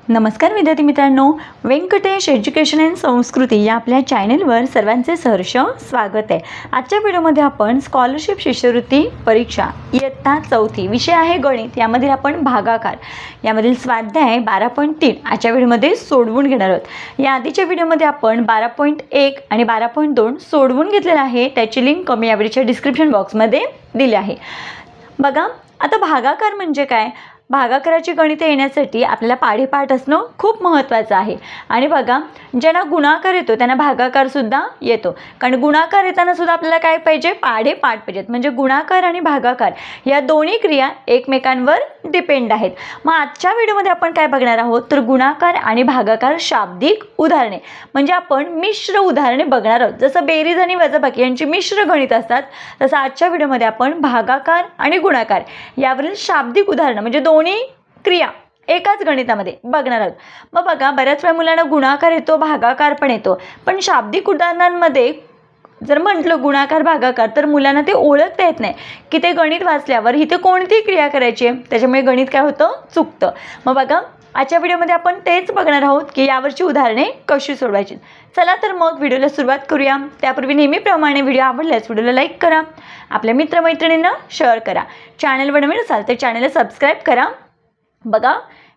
नमस्कार विद्यार्थी मित्रांनो, व्यंकटेश एज्युकेशन अँड संस्कृती या आपल्या चॅनलवर सर्वांचे सहर्ष स्वागत आहे। आजच्या व्हिडिओमध्ये आपण स्कॉलरशिप शिष्यवृत्ती परीक्षा इयत्ता 4 विषय आहे गणित, यामधील आपण भागाकार यामधील स्वाध्याय 12.3 आजच्या व्हिडिओमध्ये सोडवून घेणार आहोत। या आधीच्या व्हिडिओमध्ये आपण 12.1 आणि 12.2 सोडवून घेतलेला आहे, त्याची लिंक कमी या व्हिडिओच्या डिस्क्रिप्शन बॉक्समध्ये दिली आहे। बघा, आता भागाकार म्हणजे काय? भागाकाराची गणिते येण्यासाठी आपल्याला पाढेपाठ असणं खूप महत्त्वाचं आहे। आणि बघा, ज्यांना गुणाकार येतो त्यांना भागाकार सुद्धा येतो, कारण गुणाकार येताना सुद्धा आपल्याला काय पाहिजे? पाढेपाठ पाहिजेत। म्हणजे गुणाकार आणि भागाकार या दोन्ही क्रिया एकमेकांवर डिपेंड आहेत। मग आजच्या व्हिडिओमध्ये आपण काय बघणार आहोत तर गुणाकार आणि भागाकार शाब्दिक उदाहरणे, म्हणजे आपण मिश्र उदाहरणे बघणार आहोत। जसं बेरीज आणि वजाबाकी यांची मिश्र गणित असतात, तसं आजच्या व्हिडिओमध्ये आपण भागाकार आणि गुणाकार यावरील शाब्दिक उदाहरणं म्हणजे दोन्ही क्रिया एकाच गणितामध्ये बघणार आहोत। मग बघा, बऱ्याच वेळा मुलांना गुणाकार येतो, भागाकार पण येतो, पण शाब्दिक उदाहरणांमध्ये जर म्हटलं गुणाकार भागाकार तर मुलांना ते ओळखता येत नाही की ते गणित वाचल्यावर इथे कोणती क्रिया करायची आहे, त्याच्यामुळे गणित काय होतं? चुकतं। मग बघा, आजच्या व्हिडिओमध्ये आपण तेच बघणार आहोत की यावरची उदाहरणे कशी सोडवायची। चला तर मग व्हिडिओला सुरुवात करूया। त्यापूर्वी नेहमीप्रमाणे व्हिडिओ आवडल्यास व्हिडिओला लाईक करा, आपल्या मित्रमैत्रिणींना शेअर करा, चॅनलवर नवीन असाल तर चॅनलला सबस्क्राईब करा। बघा,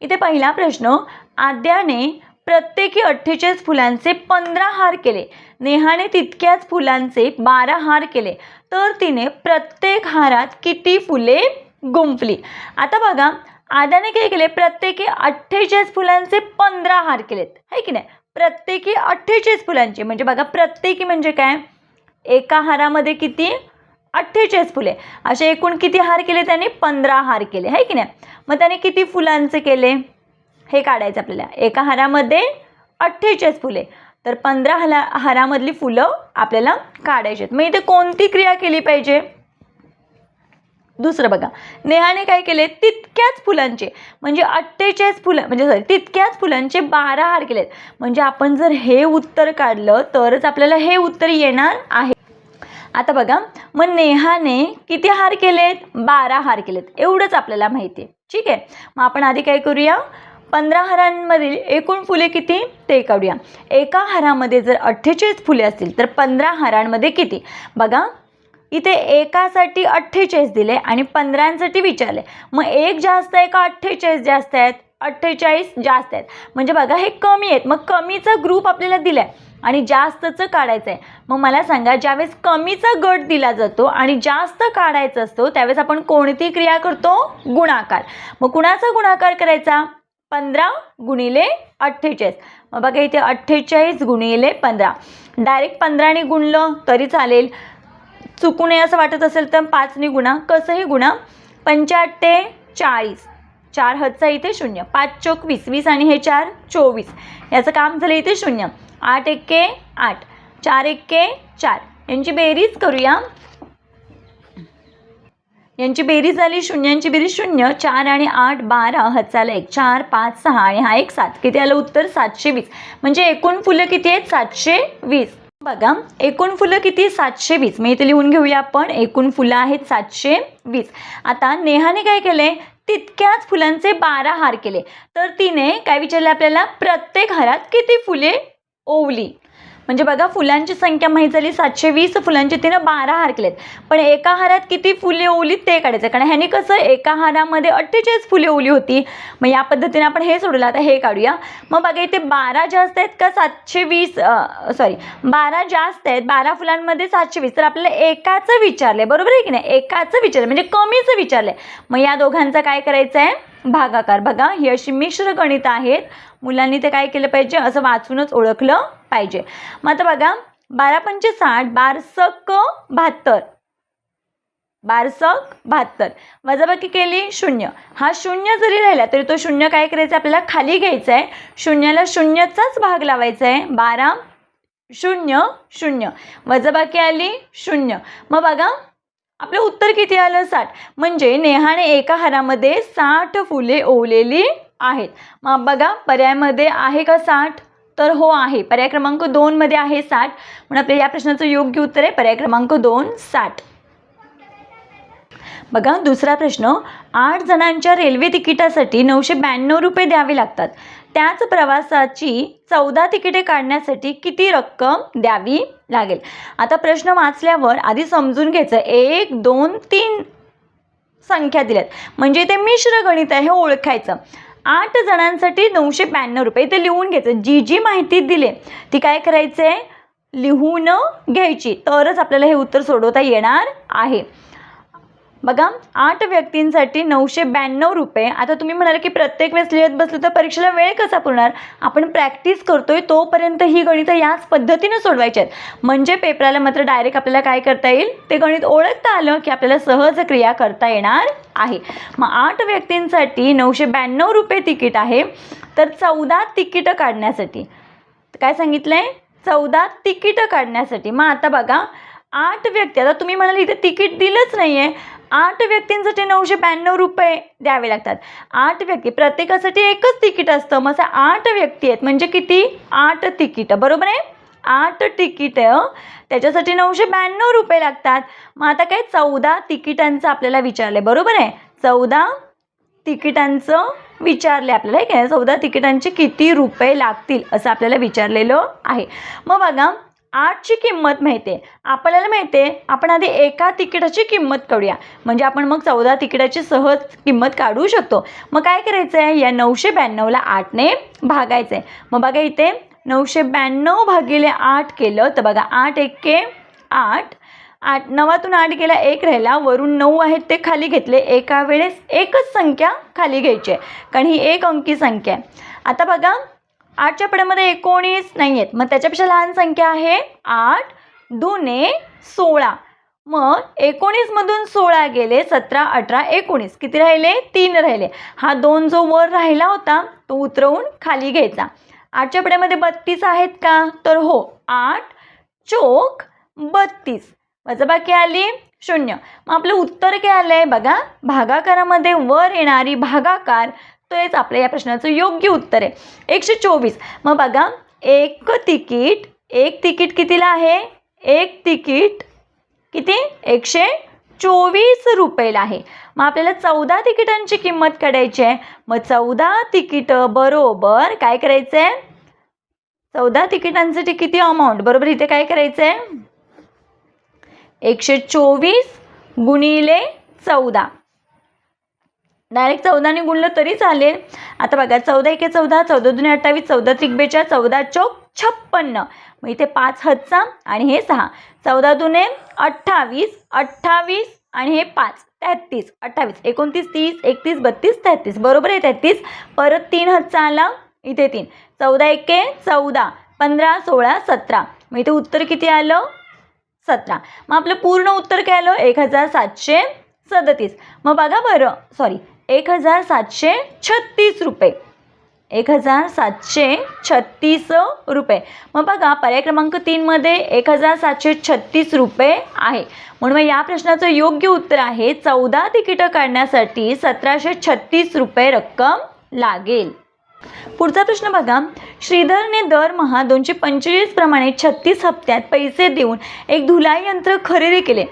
इथे पहिला प्रश्न, आद्याने प्रत्येकी 48 फुलांचे 15 हार केले, नेहाने तितक्याच फुलांचे 12 हार केले, तर तिने प्रत्येक हारात किती फुले गुंफली? आता बघा, आद्याने काय केले? प्रत्येकी 48 फुलांचे 15 हार केलेत, है की नाही? प्रत्येकी 48 फुलांचे, म्हणजे बघा प्रत्येकी म्हणजे काय? एका हारामध्ये किती? 48 फुले, असे एकूण किती हार केले त्याने? 15 हार केले, है की नाही? मग त्याने किती फुलांचे केले हे काढायचं आपल्याला। एका हारामध्ये 48 फुले, तर 15 हारामधली फुलं आपल्याला काढायची आहेत। मग इथे कोणती क्रिया केली पाहिजे? दुसरं बघा, नेहाने काय केले? तितक्याच फुलांचे, म्हणजे 48 फुलं म्हणजे तितक्याच फुलांचे 12 हार केलेत। म्हणजे आपण जर हे उत्तर काढलं तरच आपल्याला हे उत्तर येणार आहे। आता बघा, मग नेहाने किती हार केलेत? 12 हार केलेत, एवढंच आपल्याला माहिती आहे। ठीक आहे, मग आपण आधी काय करूया? 15 हारांमधील एकूण फुले किती ते काढूया। एका हारामध्ये जर 48 फुले असतील तर 15 हारांमध्ये किती? बघा, इथे एकासाठी 48 दिले आणि 15साठी विचारले, मग एक जास्त आहे का 48 जास्त आहेत? 48 जास्त आहेत, म्हणजे बघा हे कमी आहेत। मग कमीचा ग्रुप आपल्याला दिला आहे आणि जास्तचं काढायचं आहे। मग मला सांगा, ज्यावेळेस कमीचा गट दिला जातो आणि जास्त काढायचं असतो त्यावेळेस आपण कोणती क्रिया करतो? गुणाकार। मग कुणाचा गुणाकार करायचा? 15 गुणिले 48। मग बघा, इथे 48 गुणिले 15, डायरेक्ट 15ने गुणलं तरी चालेल, चुकू नये असं वाटत असेल तर 5ने गुणा, कसंही गुणा। 5×8 = 40, 4 हातचा इथे 0, 5 चौक 20, 20 आणि हे 4 24, याचं काम झालं इथे 0, 8 एके 8, 4 एके 4, यांची बेरीज करूया। यांची बेरीज झाली, शून्यांची बेरीज 0, 4 आणि 8 12, हातचाला 1, 4 5 6 आणि हा एक 7, किती आलं उत्तर? 720। म्हणजे एकूण फुलं किती आहेत? 720। बघा, एकूण फुलं किती? 720। मग इथे लिहून घेऊया आपण, एकूण फुलं आहेत 720। आता नेहाने काय केले? तितक्याच फुलांचे 12 हार केले, तर तिने काय विचारले आपल्याला? प्रत्येक हारात किती फुले ओवली? म्हणजे बघा, फुलांची संख्या माहीत झाली 720, फुलांचे तिनं 12 हार केलेत, पण एका हारात किती फुले ओवली ते काढायचं, कारण ह्याने कसं एका हारामध्ये 48 फुले ओवली होती। मग या पद्धतीने आपण हे सोडलं। आता हे काढूया। मग बघा, इथे 12 जास्त आहेत का 12 जास्त आहेत, 12 फुलांमध्ये 720, तर आपल्याला एकाचं विचारलंय, बरोबर आहे की नाही? एकाचं विचारलं म्हणजे कमीचं विचारलंय। मग या दोघांचा काय करायचं आहे? भागाकार। बघा, ही अशी मिश्र गणित आहेत, मुलांनी ते काय केलं पाहिजे? असं वाचूनच ओळखलं पाहिजे। मग आता बघा, 12×5 = 60, 12×7 = 72, वजाबाकी केली 0, हा 0 जरी राहिला तरी तो 0 काय करायचा? आपल्याला खाली घ्यायचा आहे, 0ला 0चाच भाग लावायचा आहे। 12 0 0, वजाबाकी आली 0। मग बघा, आपलं उत्तर किती आलं? 60। म्हणजे नेहाने एका हारामध्ये 60 फुले ओवलेली आहेत। मग बघा, पर्यायामध्ये आहे का 60? तर हो आहे, पर्याय क्रमांक 2 मध्ये आहे 60, म्हणून आपल्या या प्रश्नाचं योग्य उत्तर आहे पर्याय क्रमांक 2 60। बघा दुसरा प्रश्न, 8 जणांच्या रेल्वे तिकिटासाठी 992 रुपये द्यावे लागतात. त्याच प्रवासाची 14 तिकिटे काढण्यासाठी किती रक्कम द्यावी लागेल. आता प्रश्न वाचल्यावर आधी समजून घ्यायचं, 1 2 3 संख्या दिल्यात म्हणजे ते मिश्र गणित आहे हे ओळखायचं. 8 जणांसाठी 992 रुपये ते लिहून घ्यायचं. जी जी माहिती दिली ती काय करायचं आहे, लिहून घ्यायची, तरच आपल्याला हे उत्तर सोडवता येणार आहे. बघा 8 व्यक्तींसाठी 992 रुपये. आता तुम्ही म्हणाल की प्रत्येक वेळेस लिहित बसलं तर परीक्षेला वेळ कसा पुरणार. आपण प्रॅक्टिस करतोय तोपर्यंत ही गणितं याच पद्धतीने सोडवायची आहेत, म्हणजे पेपराला मात्र डायरेक्ट आपल्याला काय करता येईल, ते गणित ओळखता आलं की आपल्याला सहज क्रिया करता येणार आहे. मग 8 व्यक्तींसाठी 992 रुपये तिकीट आहे, तर 14 तिकीटं काढण्यासाठी काय सांगितलं आहे, 14 तिकीटं काढण्यासाठी. मग आता बघा 8 व्यक्ती, आता तुम्ही म्हणाल इथे तिकीट दिलंच नाही आहे, 8 व्यक्तींसाठी 992 रुपये द्यावे लागतात. 8 व्यक्ती, प्रत्येकासाठी एकच तिकीट असतं, मग 8 व्यक्ती आहेत म्हणजे किती, 8 तिकीटं, बरोबर आहे. 8 तिकीटं त्याच्यासाठी 992 रुपये लागतात. मग आता काय 14 तिकिटांचं आपल्याला विचारलं, बरोबर आहे. 14 तिकिटांचं विचारले आपल्याला, काय 14 तिकिटांचे किती रुपये लागतील असं आपल्याला विचारलेलं आहे. मग बघा 8ची किंमत माहिती आहे आपल्याला, माहिती आहे. आपण आधी एका तिकिटाची किंमत काढूया, म्हणजे आपण मग 14 तिकिटाची सहज किंमत काढू शकतो. मग काय करायचं आहे, या 992ला 8ने भागायचं आहे. मग बघा इथे 992 भागिले 8 केलं तर बघा 8 1 8, 9तून 8 गेला 1 राहिला, वरून 9 आहेत ते खाली घेतले. एका वेळेस एकच संख्या खाली घ्यायची आहे कारण ही एक अंकी संख्या आहे. आता बघा 8च्या पड्यामध्ये 19 नाही आहेत, मग त्याच्यापेक्षा लहान संख्या आहे 8 2 16. मग 19मधून 16 गेले, 17 18 19, किती राहिले, 3 राहिले. हा 2 जो वर राहिला होता तो उतरवून खाली घ्यायचा. 8च्या पड्यामध्ये 32 आहेत का, तर हो, 8 चोक 32, वजाबाकी आली 0. मग आपलं उत्तर काय आलं आहे बघा, भागाकारामध्ये वर येणारी भागाकार, तेच आपल्या या प्रश्नाचं योग्य उत्तर आहे 124. मग बघा एक तिकीट कितीला आहे, एक तिकीट किती 124 रुपयाला आहे. मग आपल्याला 14 तिकिटांची किंमत काढायची आहे. मग 14 तिकीटं बरोबर काय करायचं आहे, 14 तिकिटांसाठी किती अमाऊंट, बरोबर इथे काय करायचं आहे, 124 गुणिले 14, डायरेक्ट 14ने गुणलं तरी चालेल. आता बघा 14 1 14, 14 2 28, 14 3 42, 14 चौक 56. मग इथे 5 हातचा आणि हे 6, 14 2 28, 28 आणि हे 5 33, 28 29 30 31 32 33, बरोबर आहे 33. परत 3 हातचा आला, इथे 3, 14 1 14, 15 16 17. मग इथे उत्तर किती आलं, 17. मग आपलं पूर्ण उत्तर काय आलं, 1737. मग बघा बरं, सॉरी 1736 रुपये, 1736 रुपये. मग बघा पर्याय क्रमांक 3 मध्ये 1736 रुपये आहे. म्हणून मग या प्रश्नाचं योग्य उत्तर आहे 14 तिकीटं काढण्यासाठी 1736 रुपये रक्कम लागेल. पुढचा प्रश्न बघा, श्रीधरने दरमहा 245 प्रमाणे 36 हप्त्यात पैसे देऊन एक धुलाई यंत्र खरेदी केले.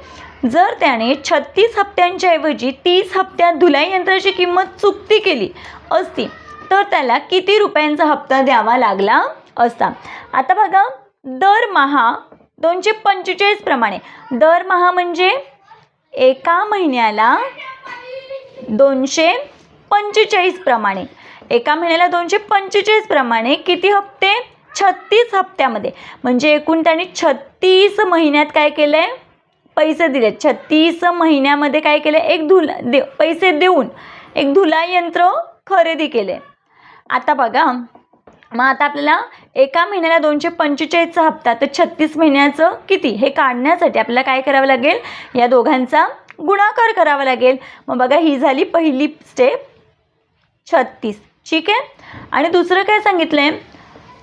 जर त्याने 36 हप्त्यांच्या ऐवजी 30 हप्त्यात धुलाई यंत्राची किंमत चुकती केली असती तर त्याला किती रुपयांचा हप्ता द्यावा लागला असता. आता बघा दरमहा 245 प्रमाणे, दरमहा म्हणजे एका महिन्याला 245 प्रमाणे, एका महिन्याला 245 प्रमाणे किती हप्ते, 36 हप्त्यामध्ये, म्हणजे एकूण त्यांनी 36 महिन्यात काय केलं आहे, पैसे दिले. 36 महिन्यामध्ये काय केलं, एक पैसे देऊन एक धुलाई यंत्र खरेदी केले. आता बघा मग आता आपल्याला एका महिन्याला 245चा हप्ता, तर 36 महिन्याचं किती हे काढण्यासाठी आपल्याला काय करावं लागेल, या दोघांचा गुणाकार करावा लागेल. मग बघा ही झाली पहिली स्टेप 36, ठीक आहे. आणि दुसरं काय सांगितलं आहे,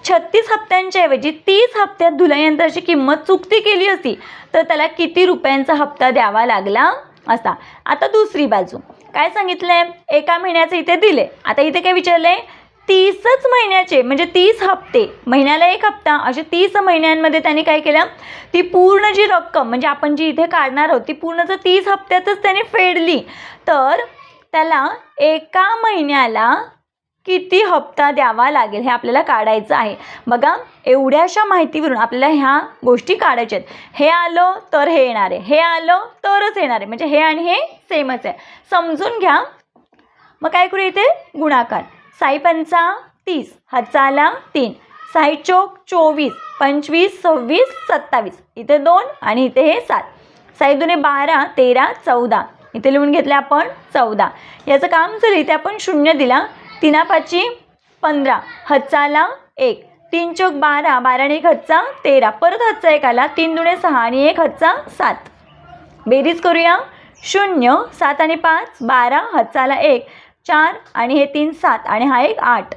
36 हप्त्यांच्या ऐवजी 30 हप्त्यात धुलाई यंत्राची किंमत चुकती केली असती तर त्याला किती रुपयांचा हप्ता द्यावा लागला असता. आता दुसरी बाजू काय सांगितलं आहे, एका महिन्याचं इथे दिले. आता इथे काय विचारलं आहे, 30च महिन्याचे म्हणजे 30 हप्ते, महिन्याला एक हप्ता, असे 30 महिन्यांमध्ये त्याने काय केलं, ती पूर्ण जी रक्कम म्हणजे आपण जी इथे काढणार आहोत ती पूर्ण जर 30 हप्त्यातच त्याने फेडली तर त्याला एका महिन्याला किती हप्ता द्यावा लागेल हे आपल्याला काढायचं आहे. बघा, एवढ्याशा माहितीवरून आपल्याला ह्या गोष्टी काढायच्या आहेत. हे आलं तर हे येणार आहे, हे आलं तरच येणार आहे, म्हणजे हे आणि हे सेमच आहे, समजून घ्या. मग काय करू, इथे गुणाकार. 6 पंचा 30, हातचा आला 3, 6 चोक 24, 25, 26, 27, इथे 2 आणि इथे हे 7, 6 दुने 12, 13, 14, इथे लिहून घेतले आपण 14. याचं काम झालं, इथे आपण 0 दिला. 3 5 15, हातचा आला 1, 3 चोक 12, 12 आणि 1 हातचा 13, परत हातचा 1 आला, 3 दुने 6 आणि 1 हातचा 7. बेरीज करूया. 0, 7 आणि 5 12, हातचा आला 1, 4 आणि हे 3 7 आणि हा 1 8,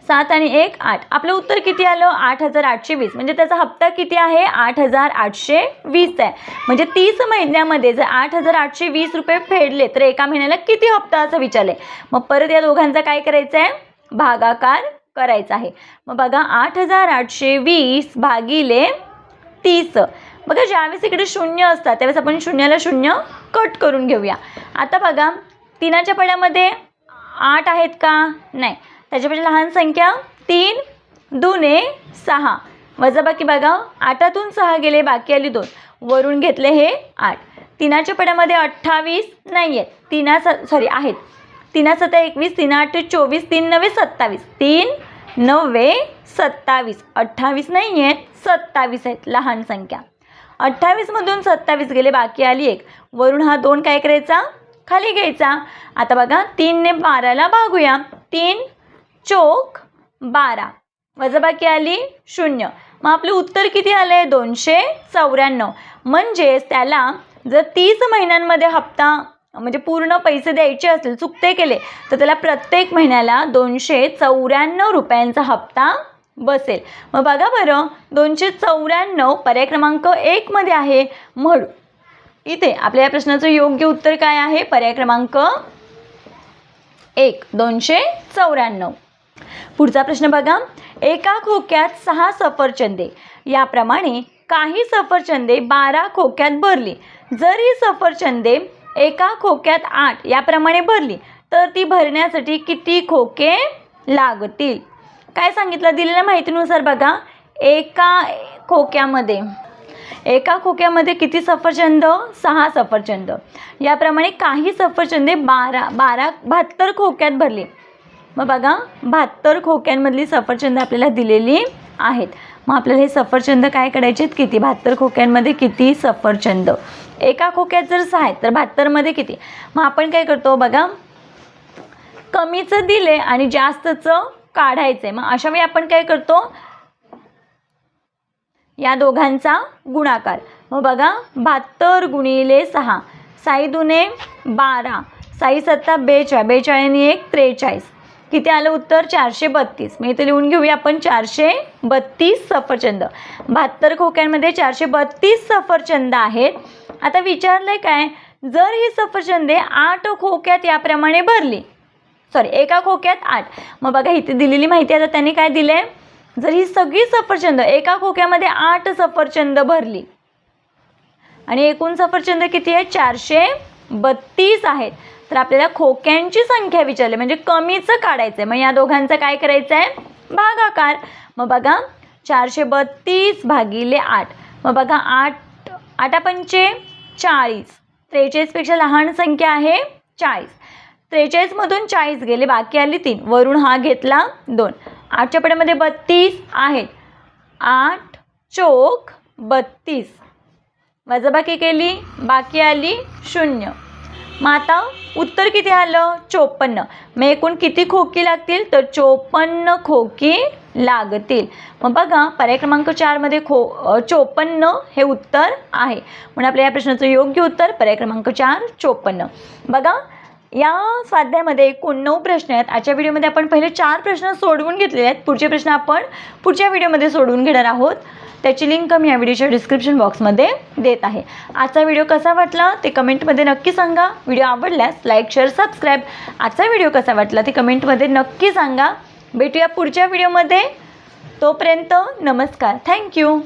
7 आणि 1 8. आपलं उत्तर किती आलं, 8820. म्हणजे त्याचा हप्ता किती आहे, 8820 आहे. म्हणजे 30 महिन्यामध्ये जर 8820 रुपये फेडले तर एका महिन्याला किती हप्ता असं विचारले. मग परत या दोघांचा काय करायचं आहे, भागाकार करायचा आहे. मग बघा, 8820 भागिले 30. बघा, ज्यावेळेस इकडे 0 असतात त्यावेळेस आपण 0ला 0 कट करून घेऊया. आता बघा, 3च्या पड्यामध्ये 8 आहेत का, नाही. त्याच्यापेक्षा लहान संख्या 3 दुने 6, वजाबाकी बघा, 8तून 6 गेले, बाकी आली 2, वरून घेतले हे 8. 3च्या पड्यामध्ये 28 नाही आहेत, 3 आहेत. 3 7 21, 3 8 24, 3 9 27, 3 9 27, 28 नाही आहेत, 27 आहेत, लहान संख्या. 28मधून 27 गेले, बाकी आली 1, वरून हा 2 काय करायचा, खाली घ्यायचा. आता बघा, 3 ने 12ला भागूया. 3 चोक 12, वजाबाकी आली 0. मग आपले उत्तर किती आले, 294. म्हणजेच त्याला जर 30 महिन्यांमध्ये हप्ता म्हणजे पूर्ण पैसे द्यायचे असतील, चुकते केले, तर त्याला प्रत्येक महिन्याला 294 रुपयांचा हप्ता बसेल. मग बघा बरं, 294 पर्याय क्रमांक 1 मध्ये आहे. म्हणून इथे आपल्या या प्रश्नाचं योग्य उत्तर काय आहे, पर्याय क्रमांक 1, 294. पुढचा प्रश्न बघा, एका खोक्यात 6 सफरचंदे, याप्रमाणे काही सफरचंदे 12 खोक्यात भरली. जर ही सफरचंदे एका खोक्यात 8 याप्रमाणे भरली तर ती भरण्यासाठी किती खोके लागतील. काय सांगितलं, दिलेल्या माहितीनुसार बघा, एका खोक्यामध्ये किती सफरचंद, 6 सफरचंद. याप्रमाणे काही सफरचंदे 72 खोक्यात भरली. मग बघा, 72 खोक्यांमधली सफरचंद आपल्याला दिलेली आहेत. मग आपल्याला हे सफरचंद काय करायचे आहेत, किती, 72 खोक्यांमध्ये किती सफरचंद. एका खोक्यात जर 6 आहेत तर 72मध्ये किती. मग आपण काय करतो बघा, कमीचं दिले आणि जास्तचं काढायचं आहे. मग अशा वेळी आपण काय करतो, या दोघांचा गुणाकार. मग बघा, 72 गुणिले 6, 6 दुने 12, 6 7 42, 42 आणि 1 43, किती आलं उत्तर, 432. मग इथे लिहून घेऊया आपण 432 सफरचंद. 72 खोक्यांमध्ये 432 सफरचंद आहेत. आता विचारलंय काय, जर ही सफरचंदे 8 खोक्यात याप्रमाणे भरली, एका खोक्यात 8. मग बघा, इथे दिलेली माहिती आता त्यांनी काय दिले, जर ही सगळी सफरचंद एका खोक्यामध्ये 8 सफरचंद भरली आणि एकूण सफरचंद किती आहेत, 432 आहेत, तर आपल्याला खोक्यांची संख्या विचारली, म्हणजे कमीचं काढायचं आहे. मग या दोघांचं काय करायचं आहे, भागाकार. मग बघा, 432 भागिले 8. मग बघा, 8 पंचे 40, 43पेक्षा लहान संख्या आहे 40. 43मधून 40 गेले, बाकी आली 3, वरून हा घेतला 2. 8च्या पड्यामध्ये 32 आहेत, 8 चोक 32, वजाबाकी केली, बाकी आली 0. मग आता उत्तर किती आलं, 54. मग एकूण किती खोकी लागतील, तर 54 खोकी लागतील. मग बघा, पर्याय क्रमांक 4 मध्ये 54 हे उत्तर आहे. म्हणून आपल्या या प्रश्नाचं योग्य उत्तर पर्याय क्रमांक 4, 54. बघा, या स्वाध्यायामध्ये एकूण 9 प्रश्न आहेत. आजच्या व्हिडिओमध्ये आपण पहिले 4 प्रश्न सोडवून घेतलेले आहेत. पुढचे प्रश्न आपण पुढच्या व्हिडिओमध्ये सोडवून घेणार आहोत. त्याची लिंक मी या व्हिडिओच्या डिस्क्रिप्शन बॉक्समध्ये देत आहे. आजचा व्हिडिओ कसा वाटला ते कमेंटमध्ये नक्की सांगा. व्हिडिओ आवडल्यास लाईक, शेअर, सबस्क्राईब. आजचा व्हिडिओ कसा वाटला ते कमेंटमध्ये नक्की सांगा. भेटूया पुढच्या व्हिडिओमध्ये. तोपर्यंत नमस्कार. थँक्यू.